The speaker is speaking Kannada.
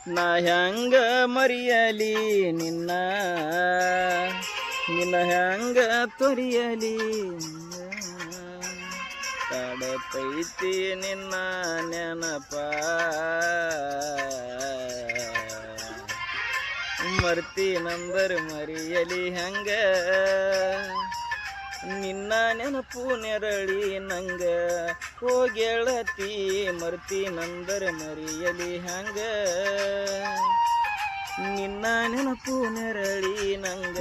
ನಾ ಹ್ಯಾಂಗ ಮರಿಯಲಿ ನಿನ್ನ ನಿನ್ನ ಹ್ಯಾಂಗ ತೊರಿಯಲಿ ಕಾಡತೈತಿ ನಿನ್ನ ನೆನಪ ಮರ್ತೀನಂದರ ಮರಿಯಲಿ ಹಂಗ ನಿನ್ನ ನೆನಪು ನೆರಳಿ ನಂಗ ಹೋಗೆಳತಿ ಮರ್ತೀನಂದರ ಮರಿಯಲಿ ಹಂಗ ನಿನ್ನ ನೆನಪು ನೆರಳಿ ನಂಗ